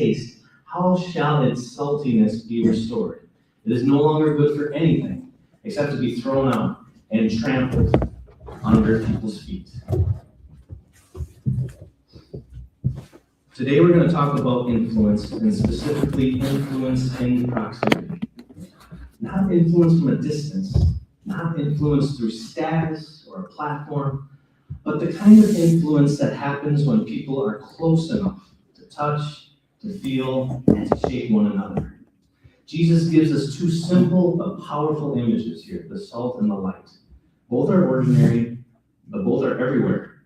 taste, how shall its saltiness be restored? It is no longer good for anything except to be thrown out and trampled under people's feet. Today we're going to talk about influence, and specifically influence in proximity. Not influence from a distance, not influence through status or a platform, but the kind of influence that happens when people are close enough to touch, to feel, and to shape one another. Jesus gives us two simple but powerful images here, the salt and the light. Both are ordinary, but both are everywhere,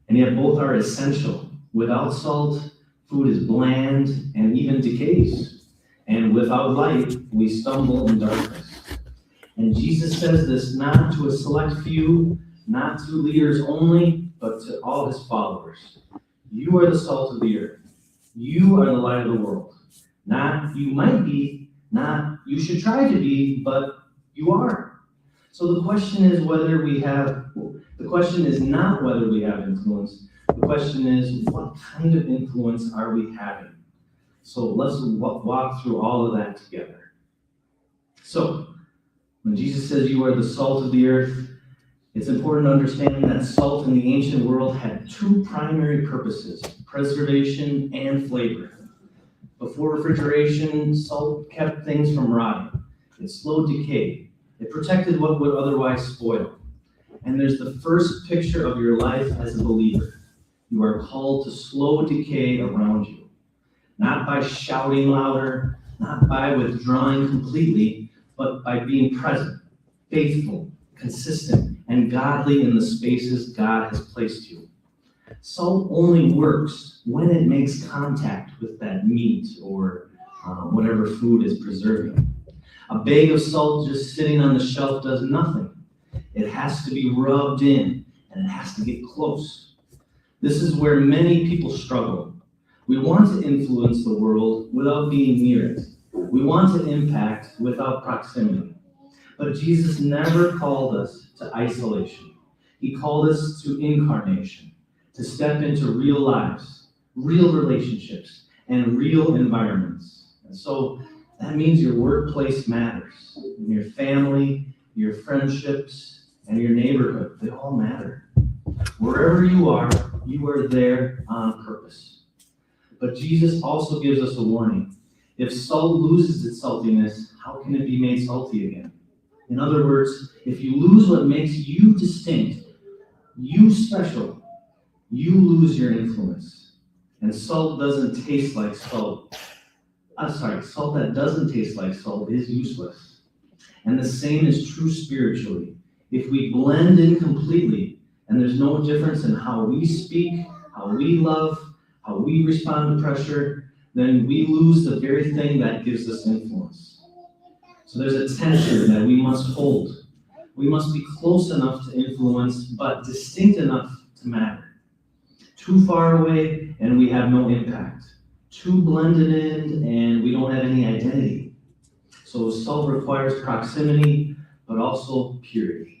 and yet both are essential. Without salt, food is bland and even decays, and without light, we stumble in darkness. And Jesus says this not to a select few, not to leaders only, but to all his followers. You are the salt of the earth. You are the light of the world. Not you might be, not you should try to be, but you are. So the question is not whether we have influence. The question is, what kind of influence are we having? So let's walk through all of that together. So, when Jesus says you are the salt of the earth, it's important to understand that salt in the ancient world had two primary purposes, preservation and flavor. Before refrigeration, salt kept things from rotting. It slowed decay. It protected what would otherwise spoil. And there's the first picture of your life as a believer. You are called to slow decay around you. Not by shouting louder, not by withdrawing completely, but by being present, faithful, consistent, and godly in the spaces God has placed you. Salt only works when it makes contact with that meat or whatever food is preserving. A bag of salt just sitting on the shelf does nothing. It has to be rubbed in, and it has to get close. This is where many people struggle. We want to influence the world without being near it. We want to impact without proximity. But Jesus never called us to isolation. He called us to incarnation, to step into real lives, real relationships, and real environments. And so that means your workplace matters. And your family, your friendships, and your neighborhood, they all matter. Wherever you are there on purpose. But Jesus also gives us a warning. If salt loses its saltiness, how can it be made salty again? In other words, if you lose what makes you distinct, you special, you lose your influence. And salt doesn't taste like salt. Salt that doesn't taste like salt is useless. And the same is true spiritually. If we blend in completely, and there's no difference in how we speak, how we love, how we respond to pressure, then we lose the very thing that gives us influence. So there's a tension that we must hold. We must be close enough to influence, but distinct enough to matter. Too far away, and we have no impact. Too blended in, and we don't have any identity. So salt requires proximity, but also purity.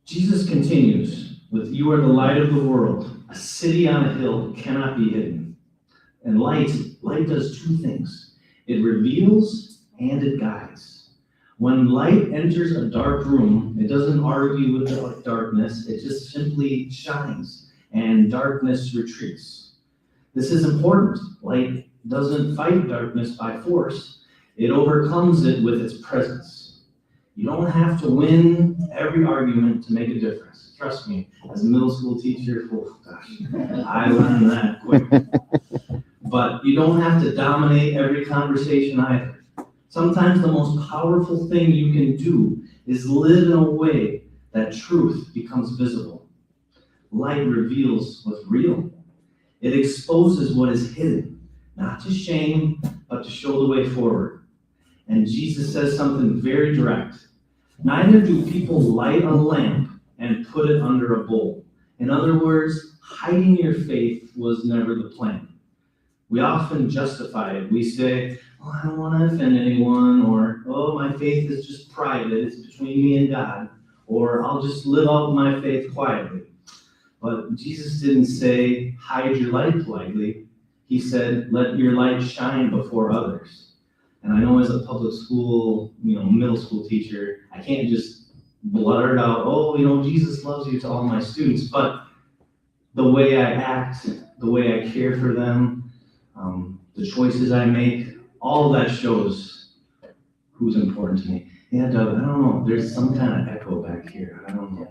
Jesus continues with, you are the light of the world. A city on a hill cannot be hidden. And light does two things. It reveals and it guides. When light enters a dark room, it doesn't argue with the darkness. It just simply shines, and darkness retreats. This is important. Light doesn't fight darkness by force. It overcomes it with its presence. You don't have to win every argument to make a difference. Trust me, as a middle school teacher, I learned that quick. But you don't have to dominate every conversation either. Sometimes the most powerful thing you can do is live in a way that truth becomes visible. Light reveals what's real. It exposes what is hidden, not to shame, but to show the way forward. And Jesus says something very direct. Neither do people light a lamp and put it under a bowl. In other words, hiding your faith was never the plan. We often justify it. We say, oh, I don't want to offend anyone, or, oh, my faith is just private, it's between me and God, or I'll just live out my faith quietly. But Jesus didn't say, hide your light politely. He said, let your light shine before others. And I know as a public school, middle school teacher, I can't just blurt out, Jesus loves you to all my students. But the way I act, the way I care for them, the choices I make, all of that shows who's important to me. Yeah, Doug, I don't know. There's some kind of echo back here. I don't know.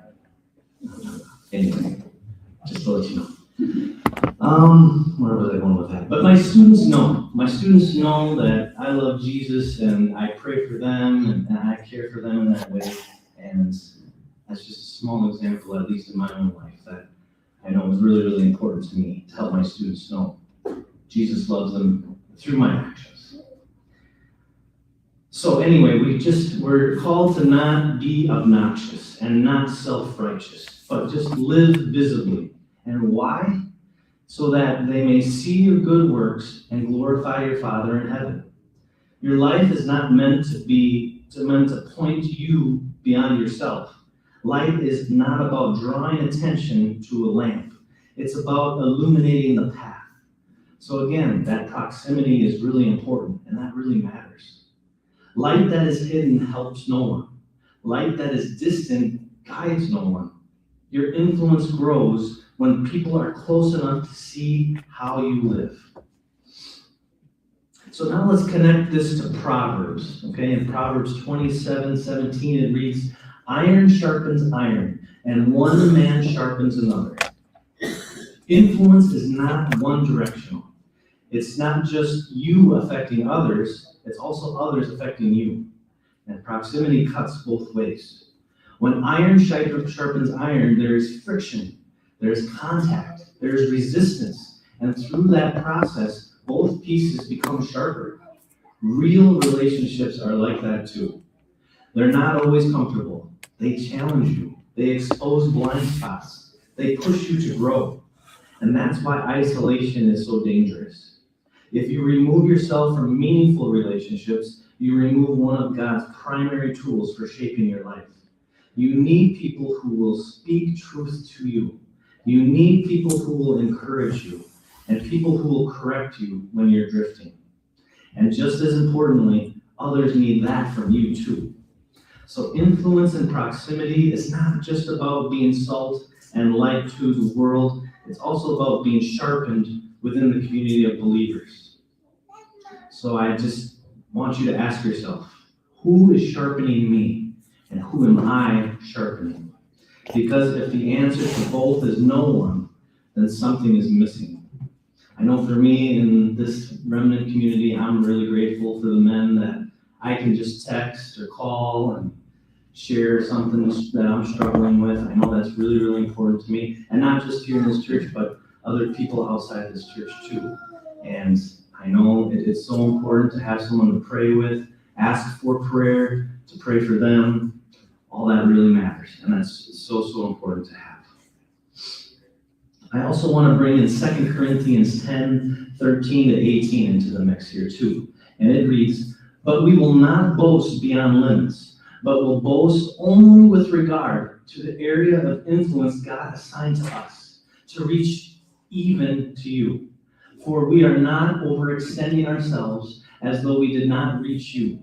Anyway, just to let you know. Where was I going with that? But my students know. My students know that I love Jesus and I pray for them and I care for them in that way. And that's just a small example, at least in my own life, that I know is really, really important to me to help my students know Jesus loves them through my actions. So anyway, we're called to not be obnoxious and not self-righteous, but just live visibly. And why? So that they may see your good works and glorify your Father in heaven. Your life is not meant to point you beyond yourself. Light is not about drawing attention to a lamp. It's about illuminating the path. So again, that proximity is really important, and that really matters. Light that is hidden helps no one. Light that is distant guides no one. Your influence grows when people are close enough to see how you live. So now let's connect this to Proverbs. Okay, in Proverbs 27:17 it reads, iron sharpens iron, and one man sharpens another. Influence is not one directional. It's not just you affecting others, it's also others affecting you. And proximity cuts both ways. When iron sharpens iron, there is friction, there is contact, there is resistance, and through that process, both pieces become sharper. Real relationships are like that too. They're not always comfortable. They challenge you. They expose blind spots. They push you to grow. And that's why isolation is so dangerous. If you remove yourself from meaningful relationships, you remove one of God's primary tools for shaping your life. You need people who will speak truth to you. You need people who will encourage you, and people who will correct you when you're drifting. And just as importantly, others need that from you too. So influence and proximity is not just about being salt and light to the world, it's also about being sharpened within the community of believers. So I just want you to ask yourself, who is sharpening me and who am I sharpening? Because if the answer to both is no one, then something is missing. I know for me in this Remnant community, I'm really grateful for the men that I can just text or call and share something that I'm struggling with. I know that's really, really important to me. And not just here in this church, but other people outside this church too. And I know it's so important to have someone to pray with, ask for prayer, to pray for them. All that really matters. And that's so, so important to have. I also want to bring in 2 Corinthians 10:13-18 into the mix here too. And it reads, but we will not boast beyond limits, but will boast only with regard to the area of influence God assigned to us, to reach even to you. For we are not overextending ourselves as though we did not reach you.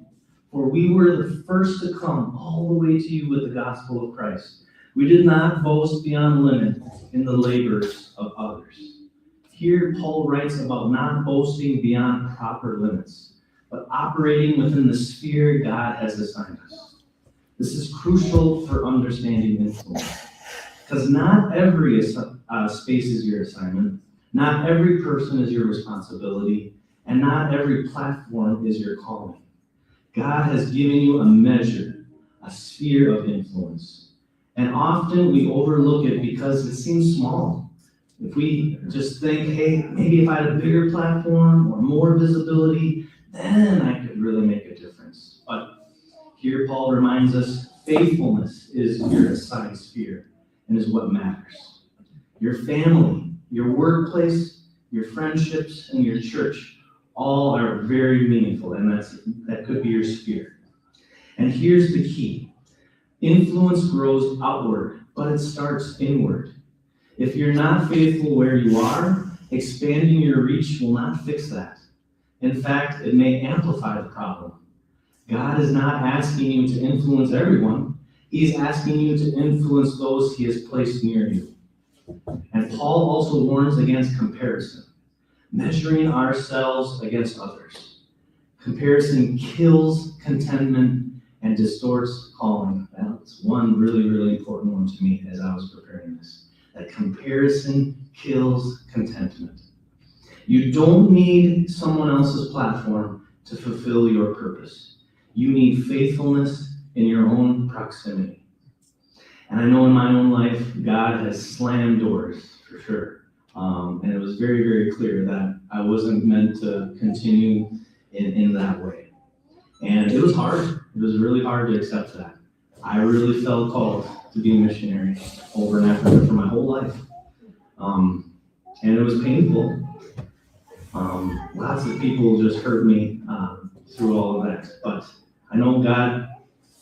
For we were the first to come all the way to you with the gospel of Christ. We did not boast beyond limit in the labors of others. Here Paul writes about not boasting beyond proper limits, but operating within the sphere God has assigned us. This is crucial for understanding influence, because not every space is your assignment, not every person is your responsibility, and not every platform is your calling. God has given you a measure, a sphere of influence, and often we overlook it because it seems small. If we just think, hey, maybe if I had a bigger platform or more visibility, then I could really make a difference. But here Paul reminds us, faithfulness is your assigned sphere and is what matters. Your family, your workplace, your friendships, and your church all are very meaningful, and that could be your sphere. And here's the key. Influence grows outward, but it starts inward. If you're not faithful where you are, expanding your reach will not fix that. In fact, it may amplify the problem. God is not asking you to influence everyone. He's asking you to influence those he has placed near you. And Paul also warns against comparison, measuring ourselves against others. Comparison kills contentment and distorts calling. That's one really, really important one to me as I was preparing this. That comparison kills contentment. You don't need someone else's platform to fulfill your purpose. You need faithfulness in your own proximity. And I know in my own life, God has slammed doors, for sure. And it was very, very clear that I wasn't meant to continue in that way. And it was hard. It was really hard to accept that. I really felt called to be a missionary over in Africa for my whole life. And it was painful. Lots of people just hurt me through all of that. But I know God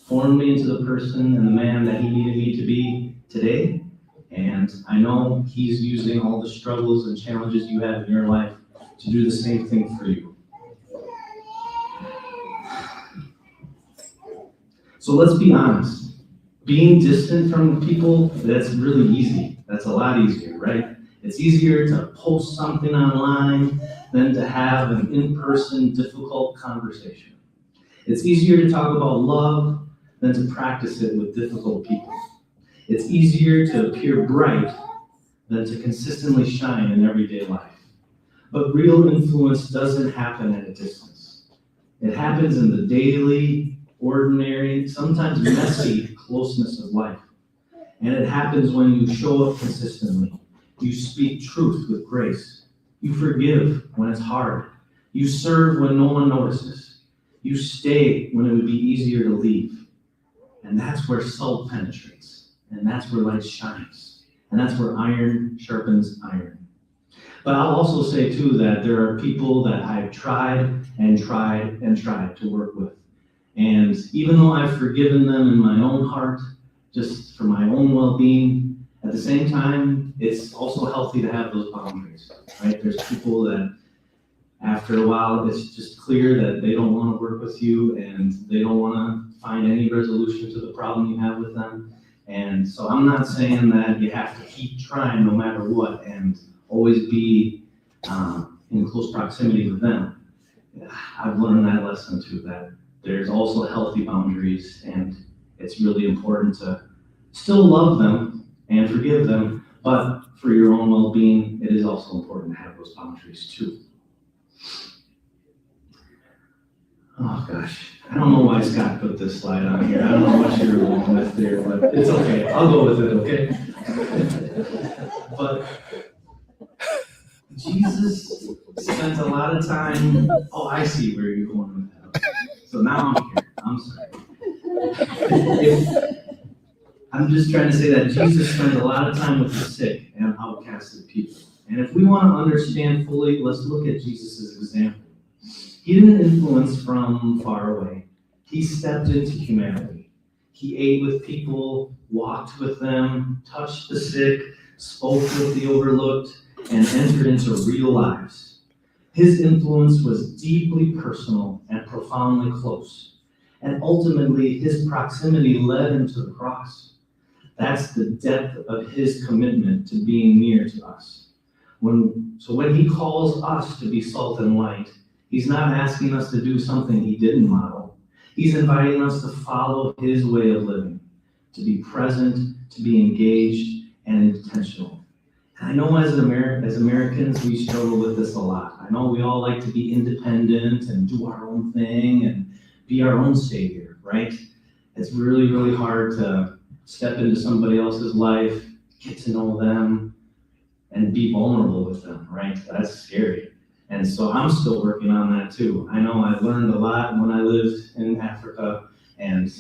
formed me into the person and the man that he needed me to be today. And I know he's using all the struggles and challenges you have in your life to do the same thing for you. So let's be honest. Being distant from people, that's really easy. That's a lot easier, right? It's easier to post something online than to have an in-person difficult conversation. It's easier to talk about love than to practice it with difficult people. It's easier to appear bright than to consistently shine in everyday life. But real influence doesn't happen at a distance. It happens in the daily, ordinary, sometimes messy closeness of life. And it happens when you show up consistently. You speak truth with grace. You forgive when it's hard. You serve when no one notices. You stay when it would be easier to leave. And that's where salt penetrates. And that's where light shines. And that's where iron sharpens iron. But I'll also say, too, that there are people that I've tried to work with. And even though I've forgiven them in my own heart, just for my own well-being, at the same time, it's also healthy to have those boundaries, right? There's people that after a while, it's just clear that they don't want to work with you and they don't want to find any resolution to the problem you have with them. And so I'm not saying that you have to keep trying no matter what and always be in close proximity with them. I've learned that lesson too, that there's also healthy boundaries, and it's really important to still love them and forgive them, but for your own well-being, it is also important to have those boundaries too. Oh gosh, I don't know why Scott put this slide on here. I don't know what you were going with there, but it's okay. I'll go with it, okay? But Jesus spent a lot of time. Oh, I see where you're going with that. Okay. So now I'm here. I'm sorry. I'm just trying to say that Jesus spent a lot of time with the sick and outcasted people. And if we want to understand fully, let's look at Jesus' example. He didn't influence from far away. He stepped into humanity. He ate with people, walked with them, touched the sick, spoke with the overlooked, and entered into real lives. His influence was deeply personal and profoundly close. And ultimately, his proximity led him to the cross. That's the depth of his commitment to being near to us. When he calls us to be salt and light, he's not asking us to do something he didn't model. He's inviting us to follow his way of living, to be present, to be engaged, and intentional. And I know as Americans, we struggle with this a lot. I know we all like to be independent and do our own thing and be our own savior, right? It's really, really hard to step into somebody else's life, get to know them, and be vulnerable with them, right? That's scary. And so I'm still working on that too. I know I've learned a lot when I lived in Africa, and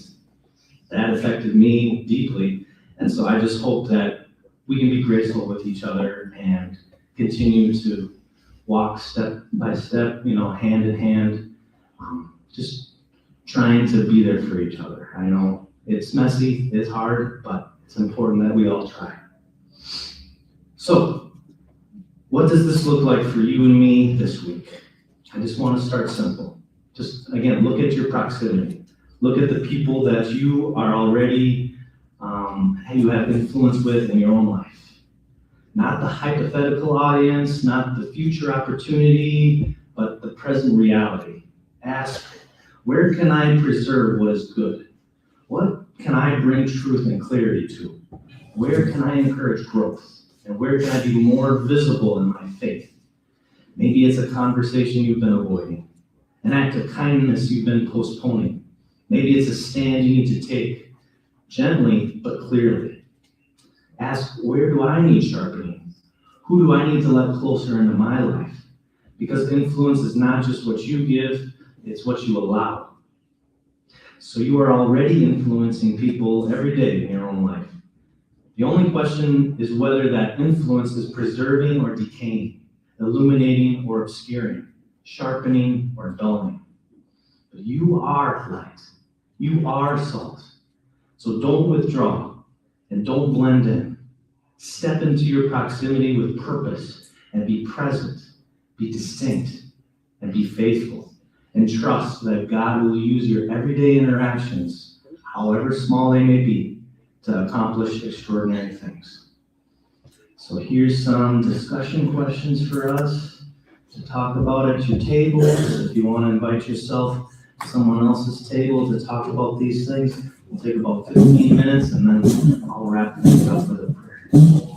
that affected me deeply. And so I just hope that we can be graceful with each other and continue to walk step by step, hand in hand, just trying to be there for each other. I know it's messy, it's hard, but it's important that we all try. So, what does this look like for you and me this week? I just want to start simple. Just, again, look at your proximity. Look at the people that you are already, you have influence with in your own life. Not the hypothetical audience, not the future opportunity, but the present reality. Ask, where can I preserve what is good? What can I bring truth and clarity to? Where can I encourage growth? And where can I be more visible in my faith? Maybe it's a conversation you've been avoiding, an act of kindness you've been postponing. Maybe it's a stand you need to take, gently but clearly. Ask, where do I need sharpening? Who do I need to let closer into my life? Because influence is not just what you give, it's what you allow. So you are already influencing people every day in your own life. The only question is whether that influence is preserving or decaying, illuminating or obscuring, sharpening or dulling. But you are light. You are salt. So don't withdraw and don't blend in. Step into your proximity with purpose and be present, be distinct, and be faithful. And trust that God will use your everyday interactions, however small they may be, to accomplish extraordinary things. So here's some discussion questions for us to talk about at your table. If you want to invite yourself to someone else's table to talk about these things, we'll take about 15 minutes and then I'll wrap things up with a prayer.